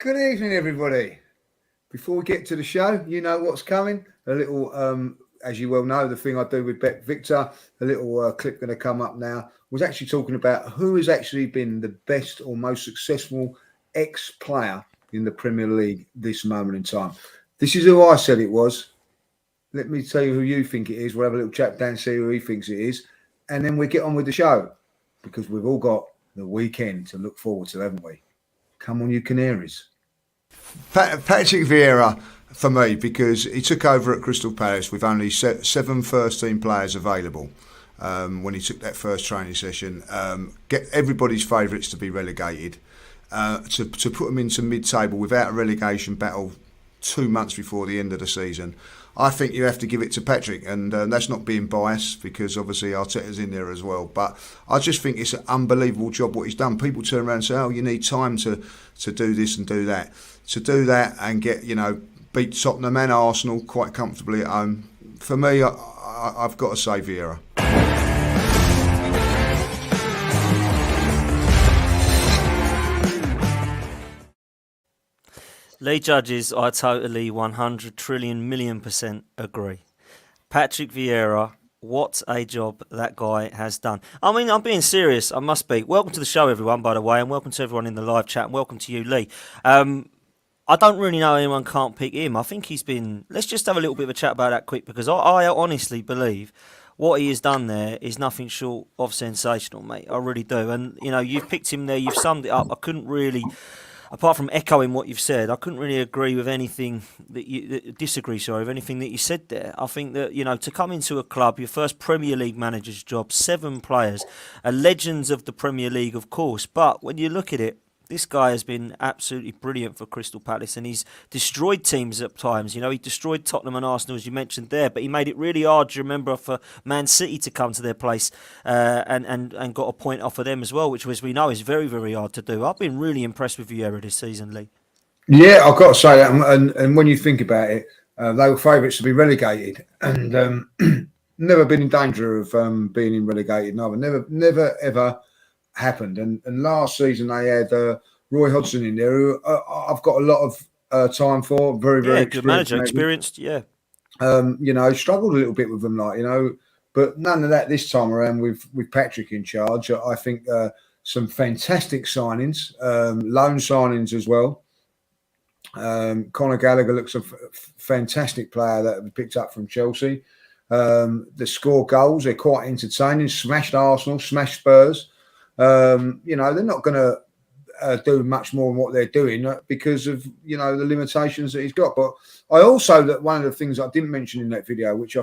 Good evening, everybody. Before we get to the show, you know what's coming. A little, as you well know, the thing I do with BetVictor, a little clip going to come up now, was actually talking about who has actually been the best or most successful ex-player in the Premier League this moment in time. This is who I said it was. Let me tell you who you think it is. We'll have a little chat down, see who he thinks it is. And then we get on with the show because we've all got the weekend to look forward to, haven't we? Come on, you Canaries. Patrick Vieira for me, because he took over at Crystal Palace with only seven first-team players available when he took that first training session. Get everybody's favourites to be relegated, to put them into mid-table without a relegation battle 2 months before the end of the season. I think you have to give it to Patrick, and that's not being biased because obviously Arteta's in there as well. But I just think it's an unbelievable job what he's done. People turn around and say, "Oh, you need time to do this and do that." To do that and get beat Tottenham and Arsenal quite comfortably at home. For me, I've got to say Vieira. Lee Judges, I totally 100 trillion million% agree. Patrick Vieira, what a job that guy has done. I mean, I'm being serious, I must be. Welcome to the show, everyone, by the way, and welcome to everyone in the live chat, and welcome to you, Lee. I don't really know anyone can't pick him. I think he's been... Let's just have a little bit of a chat about that quick, because I honestly believe what he has done there is nothing short of sensational, mate. I really do. And, you've picked him there, you've summed it up. I couldn't really... Apart from echoing what you've said, I couldn't really agree with anything with anything that you said there. I think that, to come into a club, your first Premier League manager's job, 7 players, legends of the Premier League, of course. But when you look at it, this guy has been absolutely brilliant for Crystal Palace, and he's destroyed teams at times. He destroyed Tottenham and Arsenal, as you mentioned there, but he made it really hard, do you remember, for Man City to come to their place and got a point off of them as well, which, as we know, is very, very hard to do. I've been really impressed with Vieira this season, Lee. Yeah, I've got to say that. And when you think about it, they were favourites to be relegated and never been in danger of being relegated. Never, ever happened. And last season they had Roy Hodgson in there, who I've got a lot of time for. Very, very good manager, experienced. Yeah, struggled a little bit with them, but none of that this time around with Patrick in charge. I think some fantastic signings, loan signings as well. Conor Gallagher looks a fantastic player that we picked up from Chelsea. They score goals. They're quite entertaining. Smashed Arsenal, smashed Spurs. They're not going to do much more than what they're doing because of the limitations that he's got. But I also, that one of the things I didn't mention in that video, which I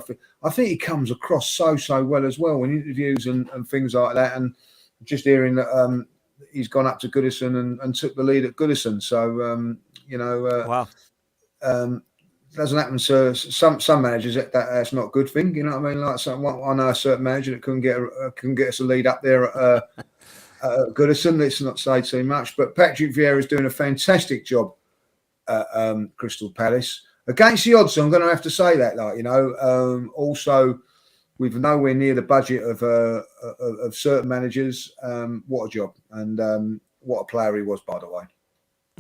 think he comes across so well as well in interviews and things like that. And just hearing that he's gone up to Goodison and took the lead at Goodison. So wow. Doesn't happen to some managers. That's not a good thing. You know what I mean? Like I know a certain manager that couldn't get us a lead up there at Goodison. Let's not say too much, but Patrick Vieira is doing a fantastic job at Crystal Palace against the odds. I'm going to have to say that, also with nowhere near the budget of certain managers. What a job, and what a player he was, by the way.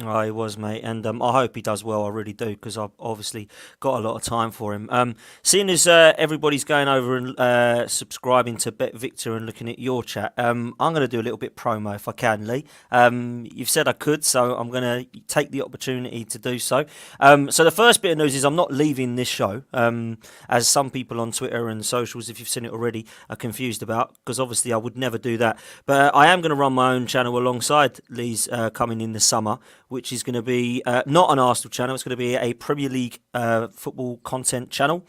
Oh, he was, mate, and I hope he does well. I really do, because I've obviously got a lot of time for him. Seeing as everybody's going over and subscribing to BetVictor and looking at your chat, I'm going to do a little bit promo if I can, Lee. You've said I could, so I'm going to take the opportunity to do so. So the first bit of news is I'm not leaving this show, as some people on Twitter and socials, if you've seen it already, are confused about, because obviously I would never do that. But I am going to run my own channel alongside Lee's coming in the summer, which is going to be not an Arsenal channel. It's going to be a Premier League football content channel,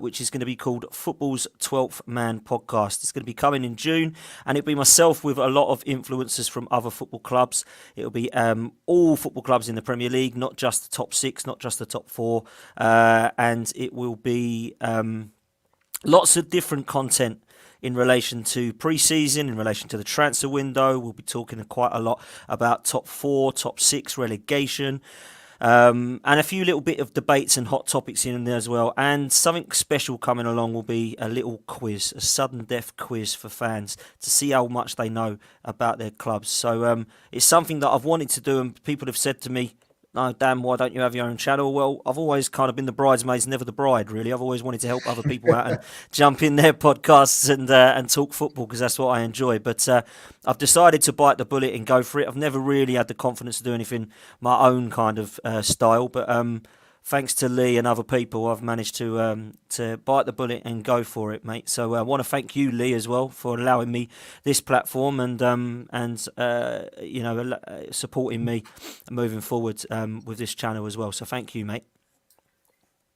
which is going to be called Football's 12th Man Podcast. It's going to be coming in June, and it'll be myself with a lot of influencers from other football clubs. It'll be all football clubs in the Premier League, not just the top 6, not just the top 4, and it will be lots of different content in relation to pre-season, in relation to the transfer window. We'll be talking quite a lot about top 4, top 6 relegation, and a few little bit of debates and hot topics in there as well. And something special coming along will be a little quiz, a sudden death quiz for fans to see how much they know about their clubs. So it's something that I've wanted to do, and people have said to me, no, Dan, why don't you have your own channel? Well, I've always kind of been the bridesmaids, never the bride, really. I've always wanted to help other people out and jump in their podcasts and talk football because that's what I enjoy. But I've decided to bite the bullet and go for it. I've never really had the confidence to do anything my own kind of style, but thanks to Lee and other people, I've managed to bite the bullet and go for it, mate. So I want to thank you, Lee, as well, for allowing me this platform and supporting me moving forward with this channel as well. So thank you, mate.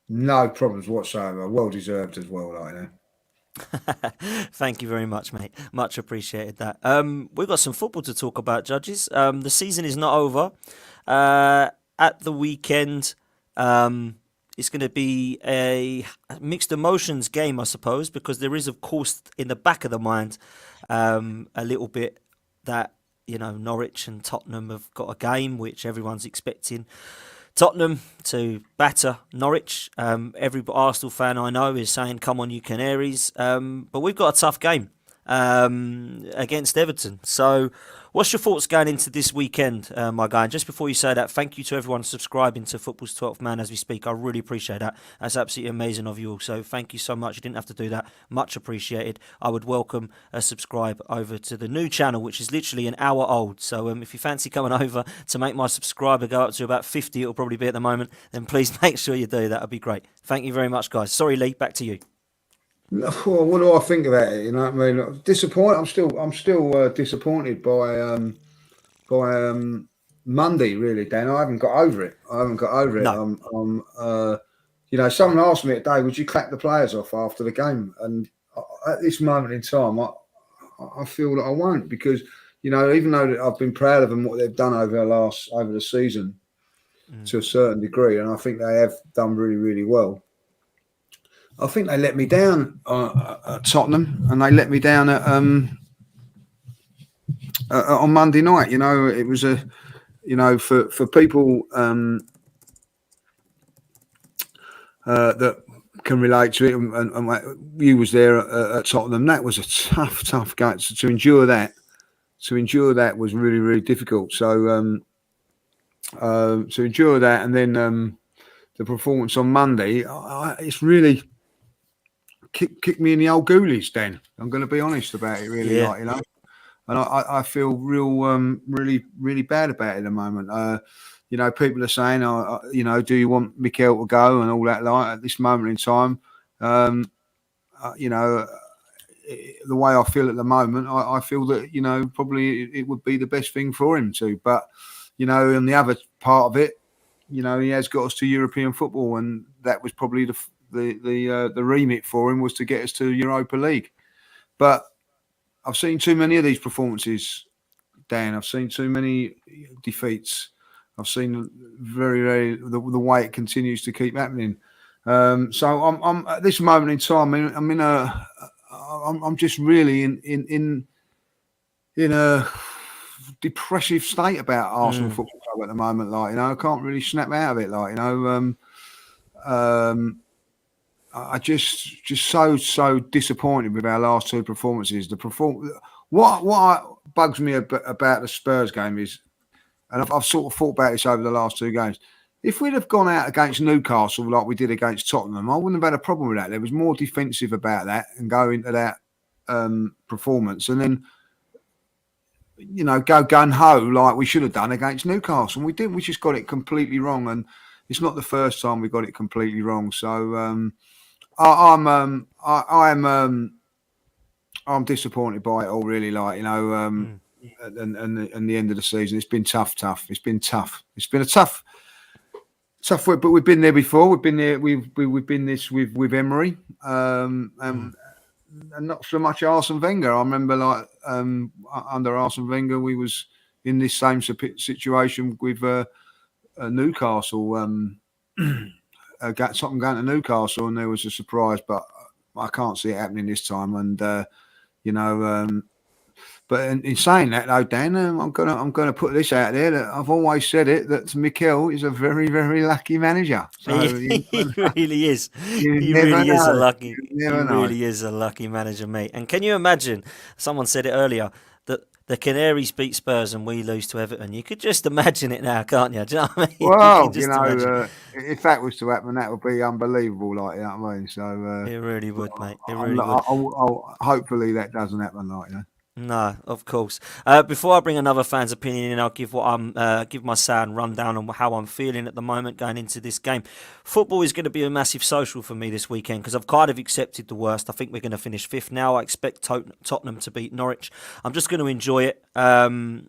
No problems whatsoever. Well deserved as well, like that. Thank you very much, mate. Much appreciated that. We've got some football to talk about, judges. The season is not over. At the weekend, it's going to be a mixed emotions game, I suppose, because there is, of course, in the back of the mind, a little bit that, Norwich and Tottenham have got a game which everyone's expecting Tottenham to batter Norwich. Every Arsenal fan I know is saying, come on, you Canaries. But we've got a tough game against Everton. So what's your thoughts going into this weekend, my guy? And just before you say that, thank you to everyone subscribing to Football's 12th Man as we speak. I really appreciate that. That's absolutely amazing of you all. So thank you so much. You didn't have to do that. Much appreciated. I would welcome a subscribe over to the new channel, which is literally an hour old. So if you fancy coming over to make my subscriber go up to about 50, it'll probably be at the moment, then please make sure you do. That would be great. Thank you very much, guys. Sorry, Lee, back to you. Well, what do I think about it? You know what I mean? Disappointed. I'm still disappointed by Monday. Really, Dan. I haven't got over it. No. Someone asked me today, would you clap the players off after the game? And at this moment in time, I feel that I won't, because even though I've been proud of them, what they've done over the season to a certain degree, and I think they have done really, really well. I think they let me down at Tottenham, and they let me down at on Monday night. It was for people that can relate to it, and you was there at Tottenham. That was a tough game. To endure that was really, really difficult. So to endure that, and then the performance on Monday, it's really kick me in the old ghoulies, Dan. I'm going to be honest about it, really, and I feel really, really bad about it at the moment. People are saying, do you want Mikel to go and all that? Like at this moment in time, the way I feel at the moment, I feel that probably it would be the best thing for him to. But on the other part of it, he has got us to European football, and that was probably the remit for him, was to get us to Europa League. But I've seen too many of these performances, Dan. I've seen too many defeats. I've seen very, very the way it continues to keep happening. So I'm at this moment in time. I'm just really in a depressive state about Arsenal Football Club at the moment. I can't really snap out of it. I just so disappointed with our last two performances. What bugs me about the Spurs game is, and I've sort of thought about this over the last two games. If we'd have gone out against Newcastle like we did against Tottenham, I wouldn't have had a problem with that. There was more defensive about that and go into that performance, and then go gun-ho like we should have done against Newcastle. And we didn't. We just got it completely wrong, and it's not the first time we got it completely wrong. So I'm disappointed by it all, really. And the end of the season, it's been tough. It's been tough. It's been a tough work, but we've been there before. We've been there. We've been this with Emery, and not so much Arsene Wenger. I remember, under Arsene Wenger, we was in this same situation with Newcastle. Tottenham going to Newcastle, and there was a surprise, but I can't see it happening this time. And but in saying that, though, Dan, I'm gonna put this out there, that I've always said it, that Mikel is a very, very lucky manager. So he really is. He really is a lucky manager, mate. And can you imagine? Someone said it earlier, that the Canaries beat Spurs and we lose to Everton. You could just imagine it now, can't you? Do you know what I mean? You Well, can just imagine. if that was to happen, that would be unbelievable. Like, you know what I mean? So, It really would, mate. It really would. hopefully that doesn't happen. Like, No, of course. Before I bring another fan's opinion in, I'll give give my sad rundown on how I'm feeling at the moment going into this game. Football is going to be a massive social for me this weekend because I've kind of accepted the worst. I think we're going to finish fifth now. I expect Tottenham to beat Norwich. I'm just going to enjoy it and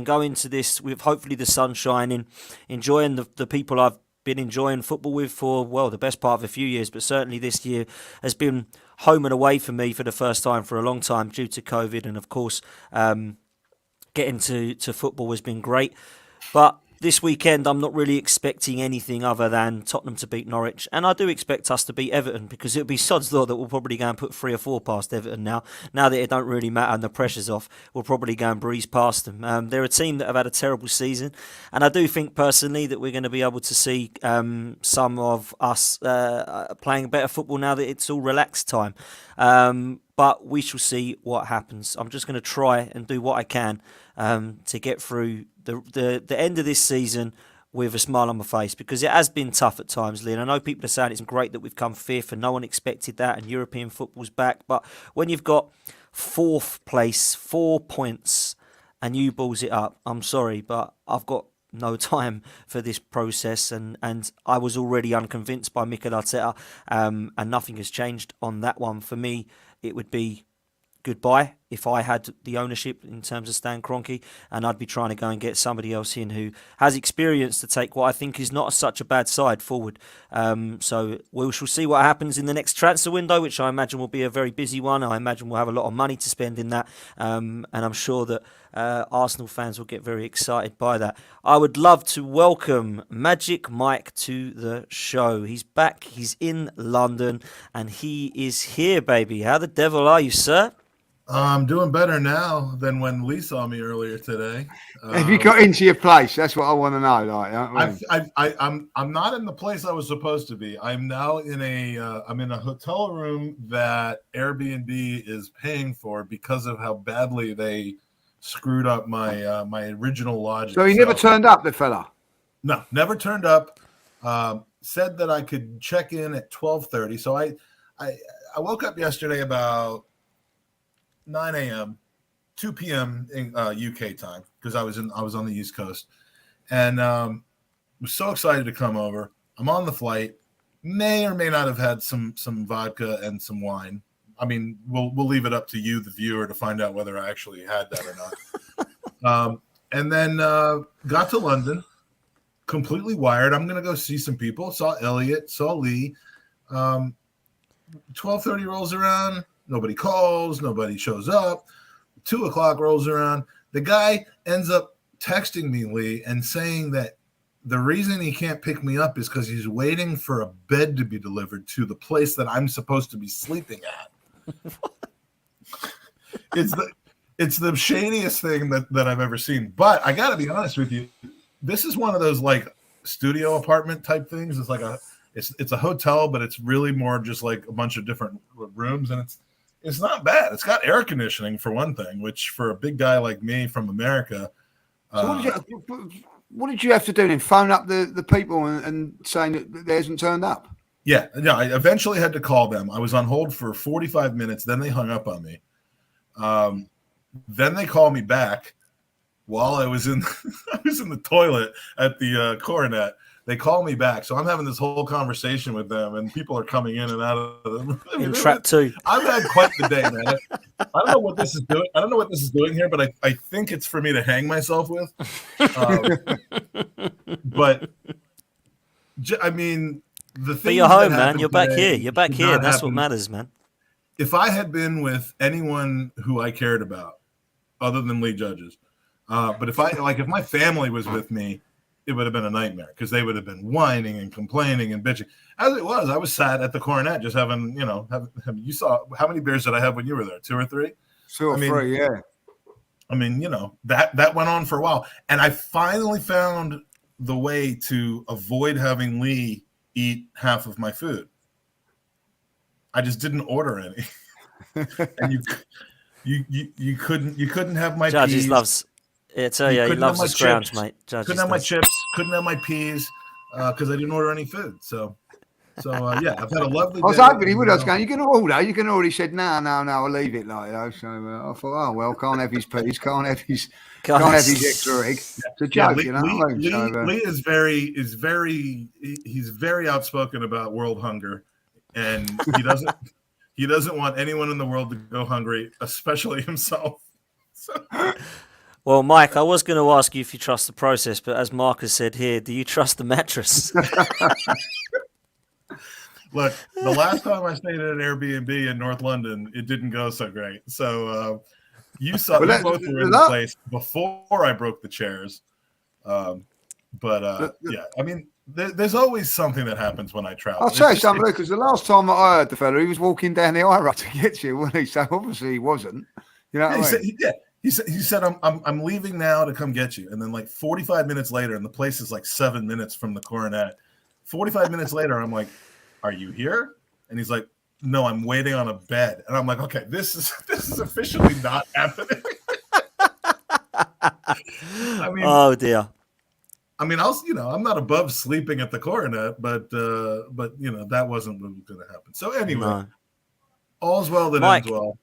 go into this with hopefully the sun shining, enjoying the people I've been enjoying football with for, well, the best part of a few years, but certainly this year has been home and away for me for the first time for a long time due to COVID. And of course, getting to football has been great. But this weekend, I'm not really expecting anything other than Tottenham to beat Norwich. And I do expect us to beat Everton because it'll be sod's law that we'll probably go and put 3 or 4 past Everton now. Now that it don't really matter and the pressure's off, we'll probably go and breeze past them. They're a team that have had a terrible season. And I do think personally that we're going to be able to see some of us playing better football now that it's all relaxed time. But we shall see what happens. I'm just going to try and do what I can to get through the end of this season with a smile on my face because it has been tough at times, Lee. And I know people are saying it's great that we've come fifth and no one expected that and European football's back. But when you've got 4th place, 4 points, and you balls it up, I'm sorry, but I've got no time for this process and I was already unconvinced by Mikel Arteta and nothing has changed on that one. For me, it would be goodbye if I had the ownership in terms of Stan Kroenke, and I'd be trying to go and get somebody else in who has experience to take what I think is not such a bad side forward. So we shall see what happens in the next transfer window, which I imagine will be a very busy one. I imagine we'll have a lot of money to spend in that, and I'm sure that Arsenal fans will get very excited by that. I would love to welcome Magic Mike to the show. He's back, he's in London, and he is here, baby. How the devil are you, sir? I'm doing better now than when Lee saw me earlier today. Have you got into your place? That's what I want to know. Like, I'm not in the place I was supposed to be. I'm now in a hotel room that Airbnb is paying for because of how badly they screwed up my my original lodging. So he never turned up, the fella? No, never turned up. Said that I could check in at 12:30. So I woke up yesterday about 9 a.m., 2 p.m. in UK time because I was on the East Coast, and was so excited to come over. I'm on the flight. May or may not have had some vodka and some wine. I mean, we'll leave it up to you, the viewer, to find out whether I actually had that or not. And then got to London, completely wired. I'm gonna go see some people. Saw Elliot, saw Lee. 12:30 rolls around. Nobody calls. Nobody shows up. 2 o'clock rolls around. The guy ends up texting me, Lee, and saying that the reason he can't pick me up is because he's waiting for a bed to be delivered to the place that I'm supposed to be sleeping at. It's the shadiest thing that I've ever seen. But I got to be honest with you. This is one of those like studio apartment type things. It's like it's a hotel, but it's really more just like a bunch of different rooms, and it's not bad. It's got air conditioning for one thing, which for a big guy like me from America. So what did you have to do then? Phone up the people and saying that they hasn't turned up? Yeah, no. I eventually had to call them. I was on hold for 45 minutes. Then they hung up on me. Then they called me back while I was in the toilet at the Coronet. They call me back, so I'm having this whole conversation with them, and people are coming in and out of them. In trap 2. I've had quite the day, man. I don't know what this is doing. I don't know what this is doing here, but I think it's for me to hang myself with. But I mean, the thing. But you're home, man. You're back here. You're back here. That's what matters, man. If I had been with anyone who I cared about, other than Lee Judges, but if my family was with me, it would have been a nightmare because they would have been whining and complaining and bitching. As it was, I was sat at the Coronet just having, you saw how many beers did I have when you were there? 2 or 3? 2 or 3, yeah. I mean, that went on for a while. And I finally found the way to avoid having Lee eat half of my food. I just didn't order any. You couldn't have my Judges peas. loves. Yeah, tell you, he couldn't have loves my the scrounge, chips. mate. Judges Couldn't have my does. chips. Couldn't have my peas because I didn't order any food. So yeah, I've had a lovely day. I was hoping he would. I was going, you can order. You can order. He said, no, I'll leave it like that. So I thought, oh, well, can't have his peas, can't have his extra egg. It's a joke, Lee, you know what I mean? Lee is very outspoken about world hunger, and he doesn't want anyone in the world to go hungry, especially himself. So. Well, Mike, I was going to ask you if you trust the process, but as Marcus said here, do you trust the mattress? Look, the last time I stayed at an Airbnb in North London, it didn't go so great. So you both were in the place before I broke the chairs. Yeah, I mean, there's always something that happens when I travel. I'll say something, because the last time that I heard the fella, he was walking down the high road to get you, wasn't he? So obviously he wasn't. You know what I mean? He said, I'm leaving now to come get you. And then like 45 minutes later, and the place is like 7 minutes from the Coronet. 45 minutes later, I'm like, are you here? And he's like, no, I'm waiting on a bed. And I'm like, okay, this is officially not happening. I mean, oh dear. I mean, I'm not above sleeping at the Coronet, but that wasn't what was going to happen. So anyway, all's well that ends well.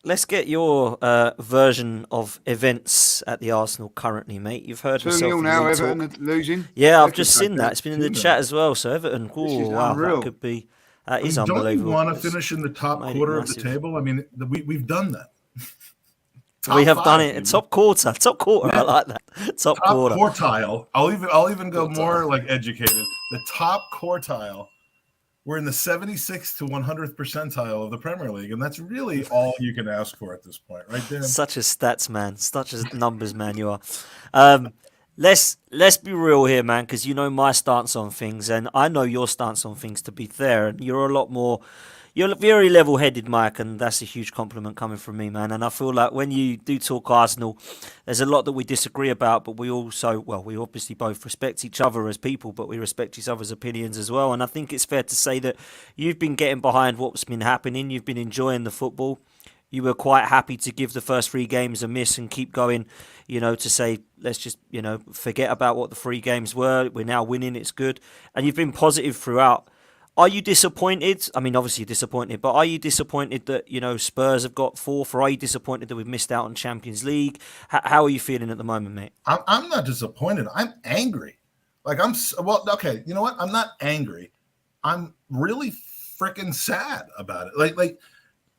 Let's get your version of events at the Arsenal currently, mate. You've heard yourself. 2-0 now, Everton losing. Yeah, I've just seen that. It's been in the chat as well. So Everton, wow, unreal. That could be. That is unbelievable. Don't you want to finish in the top quarter of the table? I mean, we've done that. We have done it. Top quarter. Yeah. I like that. Top quarter. Quartile. I'll even go more like educated. The top quartile. We're in the 76th to 100th percentile of the Premier League, and that's really all you can ask for at this point, right, Dan? Such a stats man, such a numbers man you are. Let's be real here, man, because you know my stance on things, and I know your stance on things. To be fair, and you're a lot more. You're very level-headed, Mike, and that's a huge compliment coming from me, man. And I feel like when you do talk Arsenal, there's a lot that we disagree about, but we obviously both respect each other as people, but we respect each other's opinions as well. And I think it's fair to say that you've been getting behind what's been happening. You've been enjoying the football. You were quite happy to give the first 3 games a miss and keep going, to say, let's just, forget about what the 3 games were. We're now winning. It's good. And you've been positive throughout. Are you disappointed? I mean, obviously you're disappointed, but are you disappointed that, Spurs have got 4th, or are you disappointed that we've missed out on Champions League? How are you feeling at the moment, mate? I'm not disappointed. I'm angry. Okay, you know what? I'm not angry. I'm really freaking sad about it. Like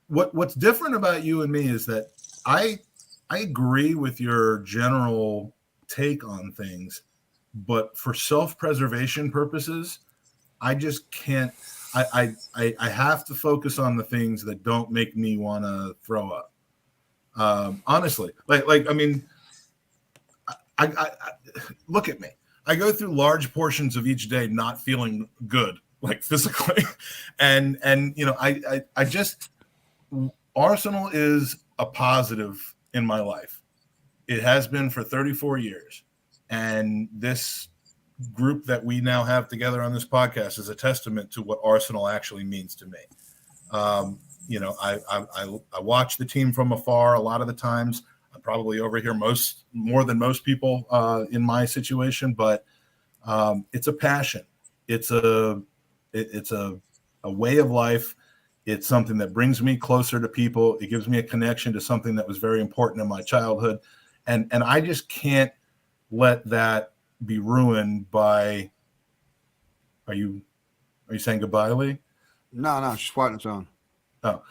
what's different about you and me is that I agree with your general take on things, but for self-preservation purposes, I just can't. I have to focus on the things that don't make me want to throw up. Honestly, I mean, I look at me. I go through large portions of each day not feeling good, like physically, and I just Arsenal is a positive in my life. It has been for 34 years, and this group that we now have together on this podcast is a testament to what Arsenal actually means to me. I watch the team from afar a lot of the times. I'm probably over here more than most people in my situation, but it's a passion. It's a way of life. It's something that brings me closer to people. It gives me a connection to something that was very important in my childhood, and I just can't let that be ruined by. Are you saying goodbye, Lee? No, just waiting on. Oh,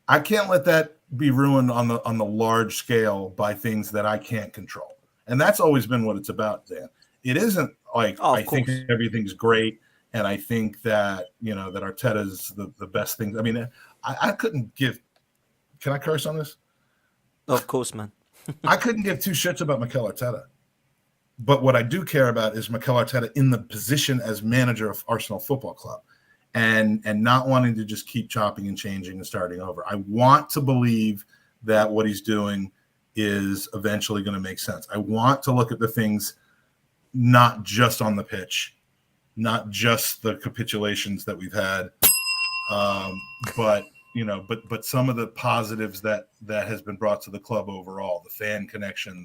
I can't let that be ruined on the large scale by things that I can't control, and that's always been what it's about, Dan. It isn't like I think everything's great, and I think that that Arteta's the best thing. I mean, I couldn't give. Can I curse on this? Of course, man. I couldn't give 2 shits about Mikel Arteta. But what I do care about is Mikel Arteta in the position as manager of Arsenal Football Club and not wanting to just keep chopping and changing and starting over. I want to believe that what he's doing is eventually going to make sense. I want to look at the things not just on the pitch, not just the capitulations that we've had, but but some of the positives that has been brought to the club overall, the fan connection,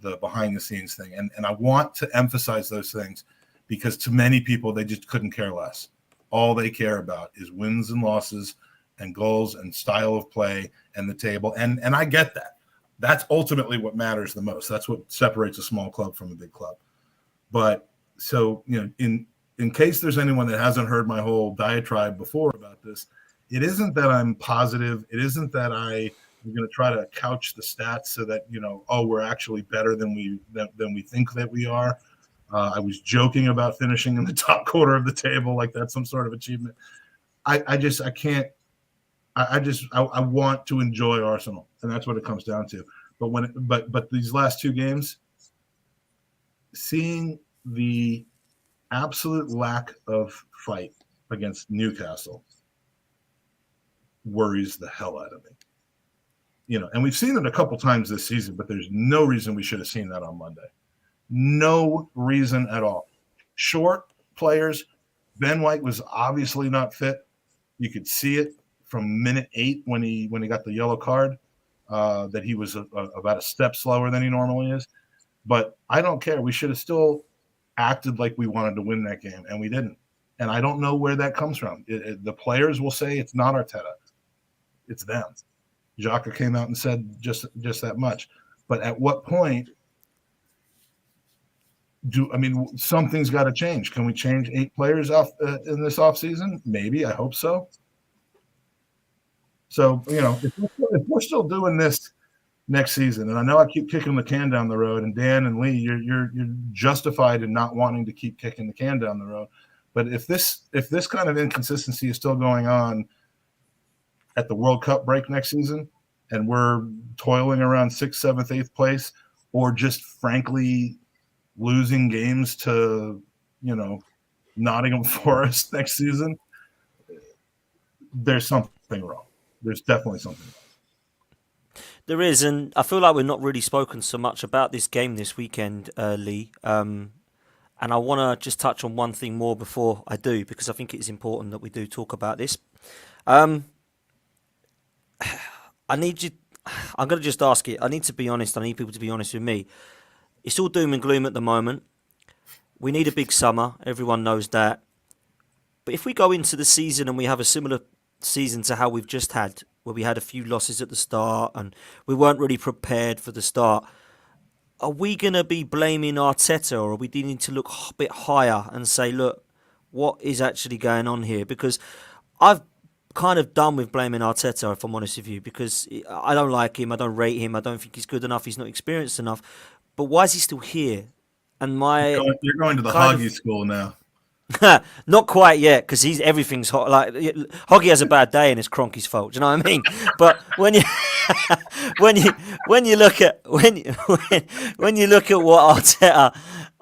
the behind the scenes thing. And I want to emphasize those things because to many people, they just couldn't care less. All they care about is wins and losses and goals and style of play and the table. And I get that. That's ultimately what matters the most. That's what separates a small club from a big club. But so, in case there's anyone that hasn't heard my whole diatribe before about this, it isn't that I'm positive. It isn't that I'm going to try to couch the stats so that, we're actually better than we think that we are. I was joking about finishing in the top quarter of the table like that's some sort of achievement. I want to enjoy Arsenal, and that's what it comes down to. But these last two games, seeing the absolute lack of fight against Newcastle worries the hell out of me. And we've seen it a couple times this season, but there's no reason we should have seen that on Monday. No reason at all. Short players. Ben White was obviously not fit. You could see it from minute 8 when he got the yellow card, that he was about a step slower than he normally is. But I don't care. We should have still acted like we wanted to win that game, and we didn't. And I don't know where that comes from. The players will say it's not Arteta. It's them. Xhaka came out and said just that much. But at what point something's got to change? Can we change 8 players off in this offseason? Maybe. I hope so. So, if we're still doing this next season, and I know I keep kicking the can down the road, and Dan and Lee, you're justified in not wanting to keep kicking the can down the road. But if this kind of inconsistency is still going on at the World Cup break next season, and we're toiling around 6th, 7th, 8th place, or just frankly losing games to, Nottingham Forest next season, there's something wrong. There's definitely something wrong. There is, and I feel like we're not really spoken so much about this game this weekend, Lee. And I want to just touch on one thing more before I do, because I think it is important that we do talk about this. I'm going to just ask it. I need to be honest. I need people to be honest with me. It's all doom and gloom at the moment. We need a big summer. Everyone knows that. But if we go into the season and we have a similar season to how we've just had, where we had a few losses at the start and we weren't really prepared for the start, are we going to be blaming Arteta, or are we needing to look a bit higher and say, look, what is actually going on here? Because I've kind of done with blaming Arteta, if I'm honest with you, because I don't like him, I don't rate him, I don't think he's good enough, he's not experienced enough. But why is he still here? And you're going to the Hoggy school now. Not quite yet, because everything's hot. Like Hoggy has a bad day and it's Kroenke's fault. Do you know what I mean? But when you when you look at what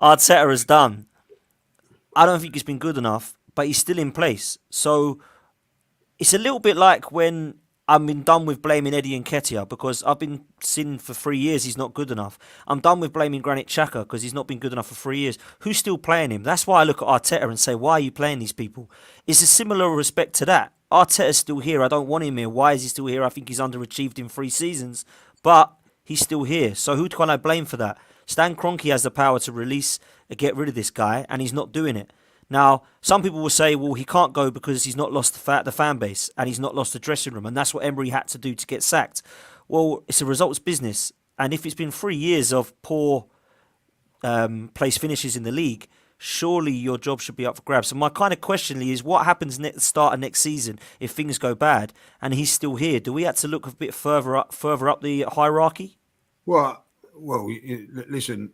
Arteta has done, I don't think he's been good enough. But he's still in place. So it's a little bit like when I've been done with blaming Eddie Nketiah, because I've been seeing for 3 years he's not good enough. I'm done with blaming Granit Xhaka because he's not been good enough for 3 years. Who's still playing him? That's why I look at Arteta and say, why are you playing these people? It's a similar respect to that. Arteta's still here. I don't want him here. Why is he still here? I think he's underachieved in 3 seasons. But he's still here. So who can I blame for that? Stan Kroenke has the power to get rid of this guy, and he's not doing it. Now, some people will say, well, he can't go because he's not lost the fan base and he's not lost the dressing room, and that's what Emery had to do to get sacked. Well, it's a results business, and if it's been 3 years of poor place finishes in the league, surely your job should be up for grabs. So my kind of question is, what happens at the start of next season if things go bad and he's still here? Do we have to look a bit further up the hierarchy? Well, listen.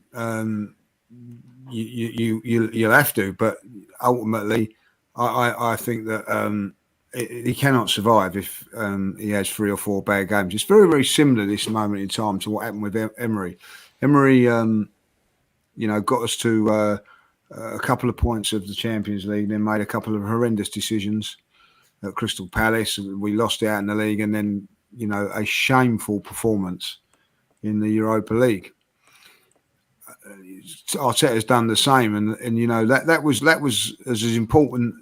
You'll have to, but ultimately, I think that he cannot survive if he has 3 or 4 bad games. It's very, very similar this moment in time to what happened with Emery. Emery, got us to a couple of points of the Champions League, then made a couple of horrendous decisions at Crystal Palace. We lost out in the league, and then a shameful performance in the Europa League. Arteta's done the same, and that was as important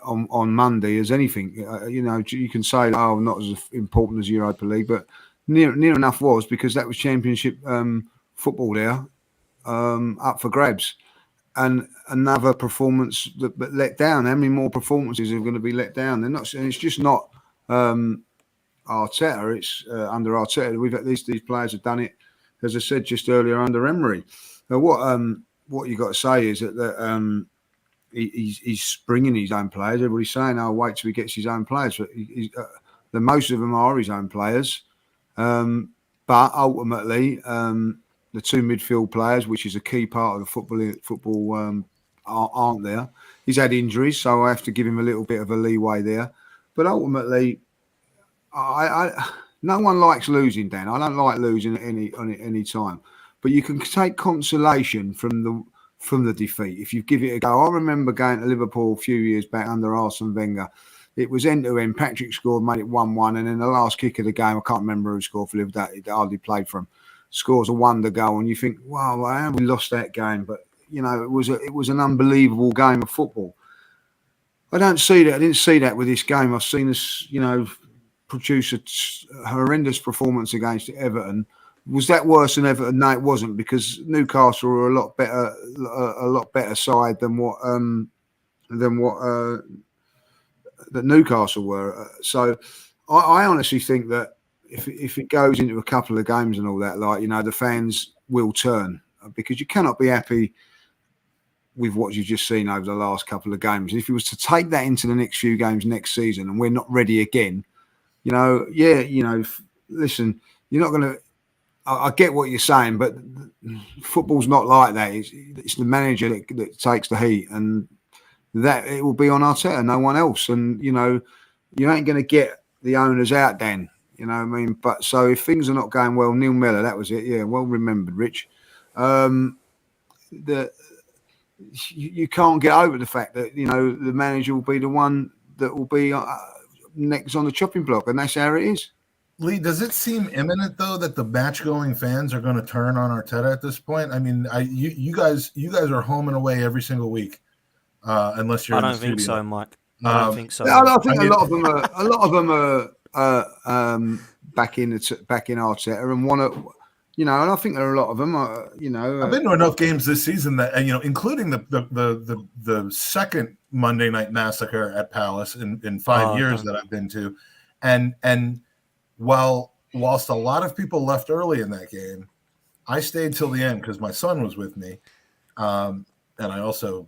on Monday as anything. You can say, oh, not as important as Europa League, but near enough was, because that was Championship football there, up for grabs. And another performance that let down. How many more performances are going to be let down? They're not, and it's just not Arteta. It's under Arteta. We've at least these players have done it, as I said just earlier, under Emery. Now, what you got to say is that he's bringing his own players. Everybody's saying, "Oh, wait till he gets his own players." But the most of them are his own players. But ultimately, the two midfield players, which is a key part of the football, aren't there. He's had injuries, so I have to give him a little bit of a leeway there. But ultimately, no one likes losing, Dan. I don't like losing at any time. But you can take consolation from the defeat if you give it a go. I remember going to Liverpool a few years back under Arsene Wenger. It was end to end. Patrick scored, made it 1-1, and then the last kick of the game, I can't remember who scored for Liverpool. That hardly played for him. Scores a wonder goal, and you think, wow, how have we lost that game? But it was an unbelievable game of football. I don't see that. I didn't see that with this game. I've seen us, produce a horrendous performance against Everton. Was that worse than Everton? No, it wasn't, because Newcastle were a lot better side than what that Newcastle were. So I honestly think that if it goes into a couple of games and all that, the fans will turn, because you cannot be happy with what you've just seen over the last couple of games. If you was to take that into the next few games next season and we're not ready again, listen, you're not going to. I get what you're saying, but football's not like that. It's the manager that takes the heat, and that it will be on Arteta, no one else. And you ain't going to get the owners out, Dan. You know what I mean? But so if things are not going well, Neil Miller, that was it. Yeah, well remembered, Rich. You can't get over the fact that the manager will be the one that will be next on the chopping block, and that's how it is. Lee, does it seem imminent though that the match-going fans are going to turn on Arteta at this point? I mean, you guys are home and away every single week, unless you're. I don't think so, Mike. I don't think so. I think a lot of them are back in Arteta and want to. And I think there are a lot of them. I've been to enough games this season that, including the second Monday night massacre at Palace in 5 years that I've been to, and whilst a lot of people left early in that game, I stayed till the end because my son was with me, and I also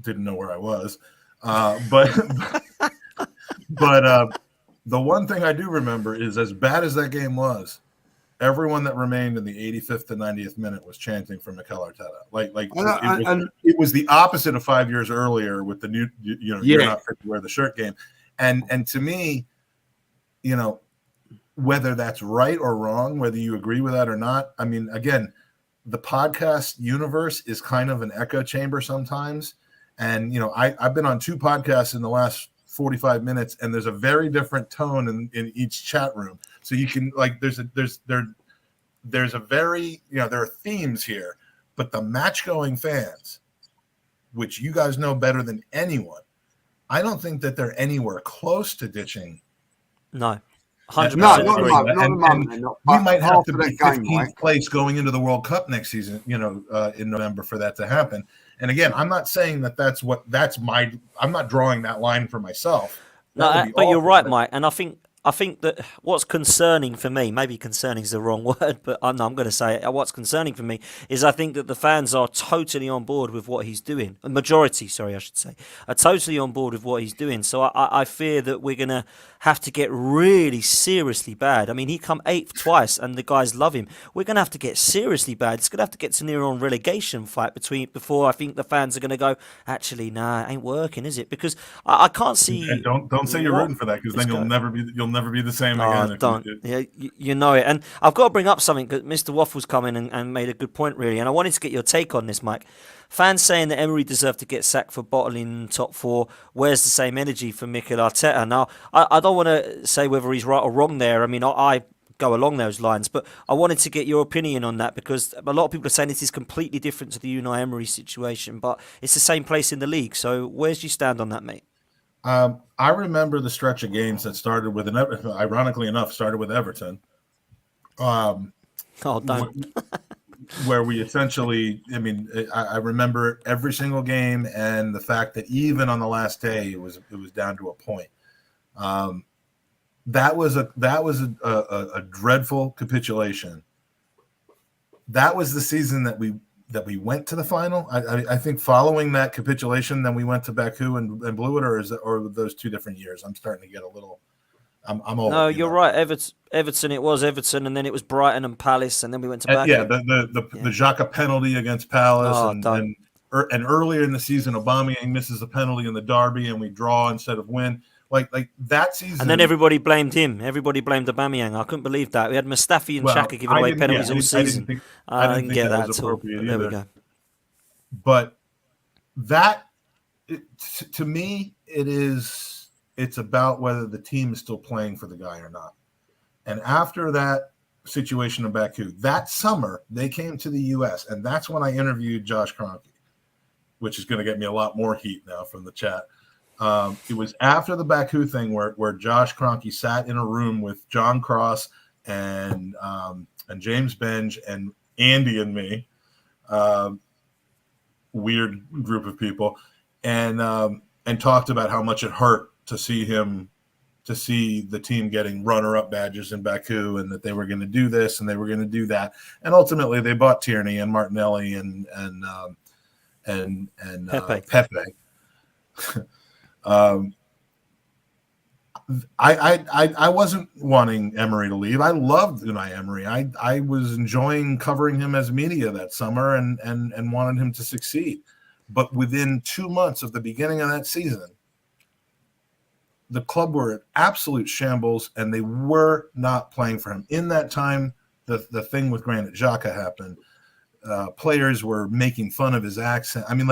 didn't know where I was. But the one thing I do remember is, as bad as that game was, everyone that remained in the 85th to 90th minute was chanting for Mikel Arteta. It was the opposite of 5 years earlier with the new, you're not fit to wear the shirt game. And to me, whether that's right or wrong, whether you agree with that or not, I mean, again, the podcast universe is kind of an echo chamber sometimes. And, I've been on 2 podcasts in the last 45 minutes, and there's a very different tone in each chat room. So you can there's a very, there are themes here, but the match-going fans, which you guys know better than anyone, I don't think that they're anywhere close to ditching. No. 100%. No, we might have to be 15th place going into the World Cup next season, in November for that to happen. And again, I'm not saying I'm not drawing that line for myself. No, but you're right, Mike. And I think that what's concerning for me, maybe concerning is the wrong word, but I'm going to say it. What's concerning for me is I think that the fans are totally on board with what he's doing. A majority, I should say, are totally on board with what he's doing. So I fear that we're going to have to get really seriously bad. I mean, he come 8th twice and the guys love him. We're going to have to get seriously bad. It's going to have to get to near on relegation fight before I think the fans are going to go, actually, nah, it ain't working, is it? Because I can't see. And don't say you're rooting for that, because then you'll never be the same again. Don't. Yeah, you know it. And I've got to bring up something, because Mr. Waffles come in and made a good point, really. And I wanted to get your take on this, Mike. Fans saying that Emery deserved to get sacked for bottling top 4. Where's the same energy for Mikel Arteta? Now, I don't want to say whether he's right or wrong there. I mean, I go along those lines, but I wanted to get your opinion on that, because a lot of people are saying this is completely different to the Unai Emery situation, but it's the same place in the league. So where's you stand on that, mate? I remember the stretch of games that started with ironically enough, started with Everton. Oh, don't. Where we essentially, I remember every single game, and the fact that even on the last day, it was down to a point. That was a dreadful capitulation. That was the season that we went to the final. I think following that capitulation, then we went to Baku and blew it, or those 2 different years. I'm starting to get a little. I'm old. No, you're right. Everton. It was Everton, and then it was Brighton and Palace, and then we went to Baku. The Xhaka penalty against Palace, and earlier in the season, Aubameyang misses a penalty in the derby, and we draw instead of win. Like that season, and then everybody blamed him. Everybody blamed Aubameyang. I couldn't believe that. We had Mustafi and Xhaka giving away penalties all season. I didn't get that at all. There we go. But to me, it's about whether the team is still playing for the guy or not. And after that situation in Baku, that summer, they came to the U.S., and that's when I interviewed Josh Kroenke, which is going to get me a lot more heat now from the chat. It was after the Baku thing where Josh Kroenke sat in a room with John Cross and James Benge and Andy and me, weird group of people, and talked about how much it hurt to see the team getting runner-up badges in Baku, and that they were going to do this and they were going to do that, and ultimately they bought Tierney and Martinelli and Pepe. I wasn't wanting Emery to leave. I loved Unai Emery. I was enjoying covering him as media that summer and wanted him to succeed. But within 2 months of the beginning of that season, the club were in absolute shambles, and they were not playing for him. In that time, the thing with Granit Xhaka happened. Players were making fun of his accent. I mean,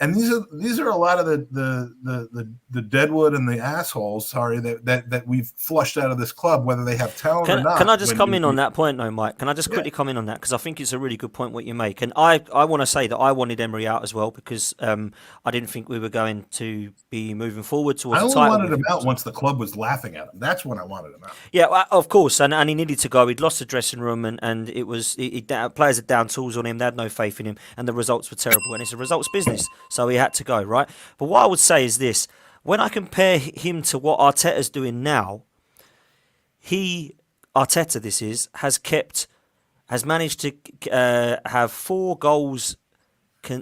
and these are a lot of the deadwood and the assholes, that we've flushed out of this club, whether they have talent or not. Can I just come in on that point, though, Mike? Can I just quickly come in on that? Because I think it's a really good point what you make. And I want to say that I wanted Emery out as well, because I didn't think we were going to be moving forward towards the title. I only wanted him out once the club was laughing at him. That's when I wanted him out. Yeah, of course. And he needed to go. He'd lost the dressing room, and it was players had down tools on him. They had no faith in him, and the results were terrible. And it's a results business. So he had to go, right? But what I would say is this. When I compare him to what Arteta's doing now, Arteta has managed to have 4 goals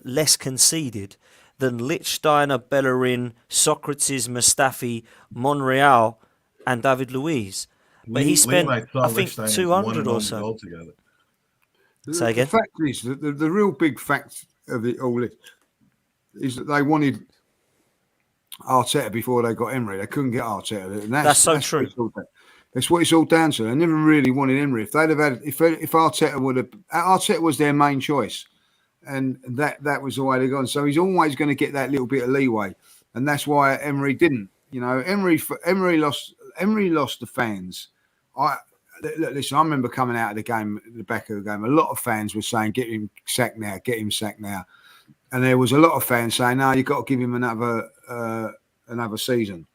less conceded than Lichtsteiner, Bellerin, Socrates, Mustafi, Monreal, and David Luiz. But he spent, I think, 200 or so. Say again? The fact is, the real big fact of it all is that they wanted Arteta before they got Emery. They couldn't get Arteta. And that's so true. That's what it's all down to. They never really wanted Emery. If they'd have had, if Arteta was their main choice, and that was the way they gone. So he's always going to get that little bit of leeway, and that's why Emery didn't. Emery lost the fans. Listen, I remember coming out of the game, the back of the game. A lot of fans were saying, "Get him sacked now. Get him sacked now." And there was a lot of fans saying, "No, you've got to give him another season."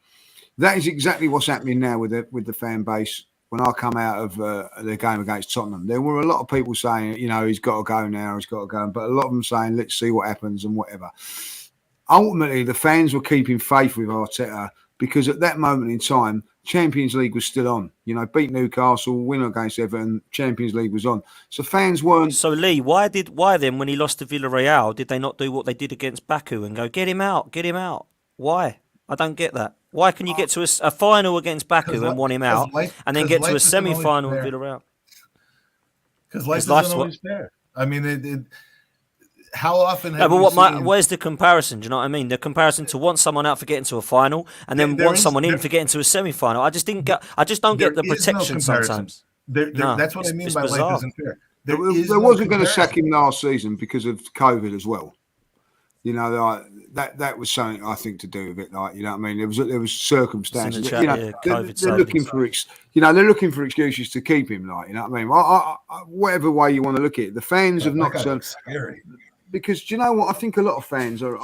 That is exactly what's happening now with the fan base. When I come out of the game against Tottenham, there were a lot of people saying, he's got to go now, he's got to go. But a lot of them saying, let's see what happens and whatever. Ultimately, the fans were keeping faith with Arteta because at that moment in time, Champions League was still on. Beat Newcastle, win against Everton, Champions League was on. So fans weren't. So Lee, why then when he lost to Villarreal, did they not do what they did against Baku and go, get him out? Why? I don't get that. Why can you get to a final against Baku and want him out, and then get to a semi-final in Villarreal? Because life isn't always fair. I mean, how often have where's the comparison? Do you know what I mean? The comparison to want someone out for getting to a final and then want someone in for getting to a semi-final. I just don't get the protection sometimes. That's what I mean by bizarre. Life isn't fair. There wasn't going to sack him last season because of COVID as well. That was something I think to do with it. There was circumstances. They're looking for they're looking for excuses to keep him. Whatever way you want to look at it, the fans have not. because do you know what? I think a lot of fans are